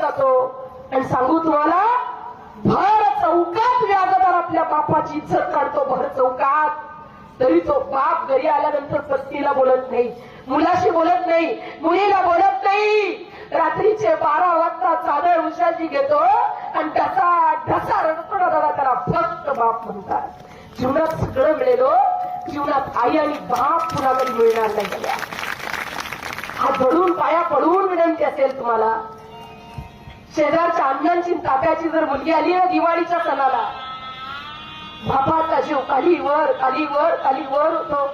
जातो आणि सांगू तुम्हाला भर चौकात व्याजदार आपल्या बापाची इज्जत काढतो, भर चौकात. तरी तो बाप घरी आल्यानंतर पत्नीला बोलत नाही, मुलाशी बोलत नाही, मुलीला बोलत नाही. रात्रीचे 12 वाजता चादर उशाची घेतो आणि ढसा ढसा रडतो दादा, त्याला फक्त बाप म्हणतात. जीवनात सगळं मिळेलो, जीवनात आई आणि बाप कुणाकडे मिळणार नाही गेल्या. हात धरून पाया पडून विनंती असेल तुम्हाला, शेजारच्या अण्णांची तात्याची जर मुलगी आली ना दिवाळीच्या सणाला, बापाचा जीव कालीवर कालीवर कालीवर होतो.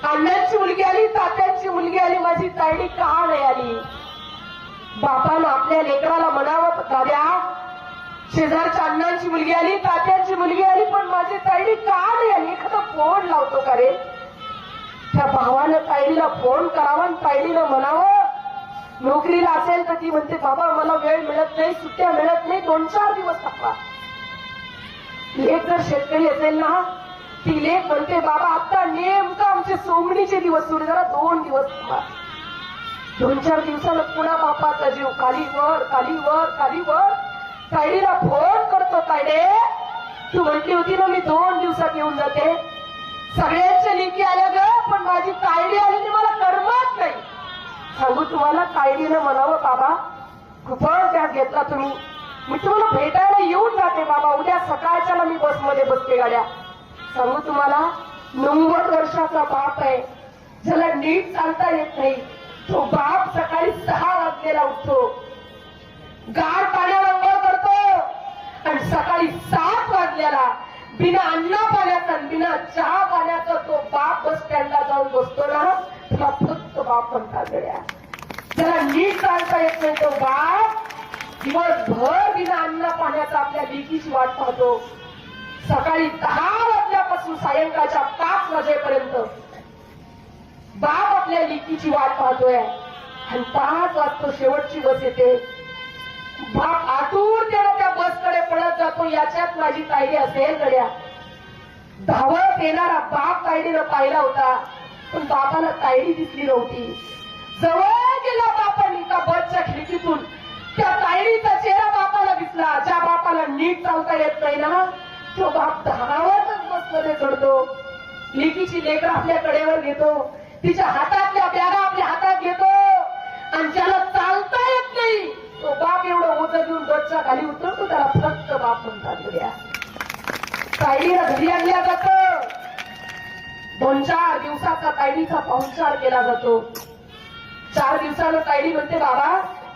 अण्णांची मुलगी आली, तात्यांची मुलगी आली, माझी तायडी का नाही आली. बापानं आपल्या लेकराला म्हणावं, दाद्या शेजारच्या अण्णांची मुलगी आली, तात्यांची मुलगी आली, पण माझी तायडी का नाही आली. एखादा फोन लावतो का रे? त्या भावानं तायडीला फोन करावा आणि तायडीनं म्हणावं, नोकरीला असेल तर ती म्हणते बाबा मला वेळ मिळत नाही, सुट्ट्या मिळत नाही, 2-4 दिवस थांबा. लेक जर शेतकरी असेल ना, ती लेक म्हणते बाबा आता नेमका आमचे सोमणीचे दिवस सुरू, जरा 2 दिवस थांबा. 2-4 दिवसानं पुन्हा बापाचा जीव खालीवर खालीवर खालीवर. तायडीला फोन करतो, तायडे तू म्हटली होती ना मी 2 दिवसात येऊन जाते. सगळ्यांच्या लेकी आल्या ग, पण माझी तायडी आली नाही, मला करमत नाही. सांगू तुम्हाला, तायडीनं म्हणावं बाबा खूपच त्याग घेतला तुम्ही, मी तुम्हाला भेटायला येऊन जाते बाबा, उद्या सकाळच्याला मी बसमध्ये बसते गाड्या. सांगू तुम्हाला, 90 वर्षाचा बाप आहे, ज्याला नीट चालता येत नाही, तो बाप सकाळी 6 वाजलेला उठतो, गार पाण्यावर अंघोळ करतो आणि सकाळी 7 वाजल्याला बिना अन्ना पाण्याचा बिना चहा पाण्याचा तो बाप बस स्टँडला जाऊन बसतो ना, तुला फक्त बाप म्हणतात गड्या. ज्याला नीट चालता येत नाही तो बाप दिवसभर बिना अन्ना पाण्याचा आपल्या लेकीची वाट पाहतो. सकाळी 10 वाजल्यापासून सायंकाळच्या 5 वाजेपर्यंत बाप आपल्या लेकीची वाट पाहतोय आणि 5 वाजता शेवटची बस येते. बाप आतुरतेनं त्या बसकडे पळत जातो, याच्यात माझी तायडी असेल गड्या. धावत येणारा बाप तायडीनं पाहिला होता, पण बापाला तायडी दिसली नव्हती. जवळ गेला बापानी का बसच्या खिडकीतून, त्या तायडीचा चेहरा बापाला दिसला. ज्या बापाला नीट चालता येत नाही ना, तो बाप धावतच बसमध्ये चढतो, लेकीची लेकरं आपल्या कडेवर घेतो, तिच्या हातातल्या बॅगा आपल्या हातात घेतो. आणि ज्याला चालता येत नाही तो बाप एवढं ओझं घेऊन बसच्या खाली उतरतो, त्याला फक्त बाप म्हणतात गड्या. तायडीला घरी आणल्या जातं, 2-4 दिवसाचा तायडीचा पाहुणचार केला जातो. 4 दिवसानं तायडी म्हणते बाबा